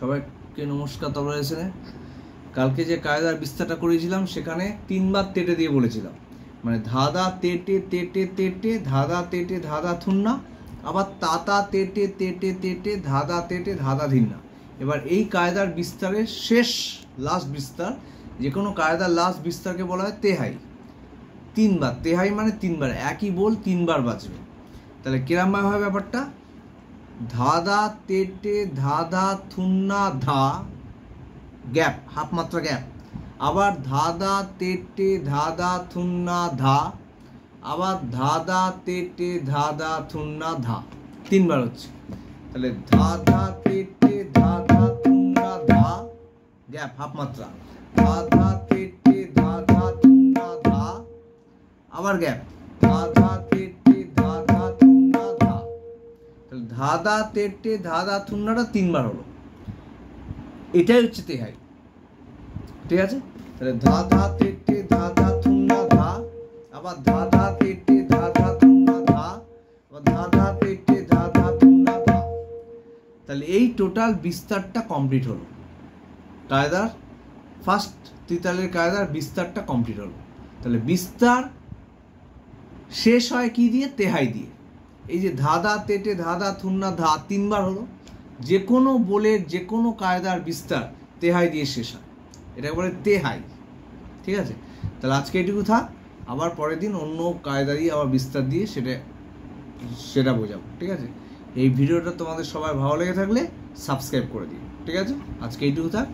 সবাইকে নমস্কার। তোমরা এসে কালকে যে কায়দার বিস্তারটা করেছিলাম সেখানে 3 বার তেটে দিয়ে বলেছিলাম, মানে ধাঁধা তেটে তেটে তেটে ধাঁধা তেটে ধাঁধা থুন্না, আবার তাতা তেটে তেটে তেটে ধাঁধা তেটে ধাঁধা ধিন্না। এবার এই কায়দার বিস্তারের শেষ লাস্ট বিস্তার, যে কোনো কায়দার লাস্ট বিস্তারকে বলা হয় তেহাই। 3 বার, তেহাই মানে 3 বার, একই বল 3 বার বাজবে। তাহলে কিরম হয় ব্যাপারটা? ধাঁধা তেটে ধাঁধা থুন্না ধা, গ্যাপ, হাফ মাত্রা গ্যাপ, আবার ধাঁধা তেটে ধাঁধা থুন্না ধা, আবার ধাঁধা তেটে ধাঁধা থুন্না ধা, 3 বার হচ্ছে। তাহলে ধাঁধা তেটে ধাঁধা থুন্না ধা, গ্যাপ, হাফ মাত্রা, ধাঁধা তেটে ধাঁধা থুন্না ধা, আবার গ্যাপ, ধাঁধা তেটে ধাঁধা থুন্না ধা। তাহলে ধাঁধা তেটে ধাঁধা থুন্নাটা 3 বার হলো, এটাই হচ্ছে তেহাই। ঠিক আছে? তাহলে ধাঁধা তেটে ধাঁধা থুন্না ধা, আবার ধাঁধা তেটে ধাঁধা থুন্না ধা, আবার ধাঁধা তেটে ধাঁধা থুন্না ধা। তাহলে এই টোটাল বিস্তারটা কমপ্লিট হলো, কায়দার ফার্স্ট ত্রিতালের কায়দার বিস্তারটা কমপ্লিট হলো। তাহলে বিস্তার শেষ হয় কি দিয়ে? তেহাই দিয়ে। এই যে ধাঁধা তেটে ধাঁধা থুন্না ধা 3 বার হলো। যে কোনো বলের যে কোনো কায়দার বিস্তার তেহাই দিয়ে শেষ হয়, এটাকে বলে তেহাই। ঠিক আছে? তাহলে আজকে এটুকু থাক, আবার পরের দিন অন্য কায়দা দিয়ে আবার বিস্তার দিয়ে সেটা বোঝাবো। ঠিক আছে? এই ভিডিওটা তোমাদের সবাই ভালো লেগে থাকলে সাবস্ক্রাইব করে দিও। ঠিক আছে? আজকে এইটুকু থাক।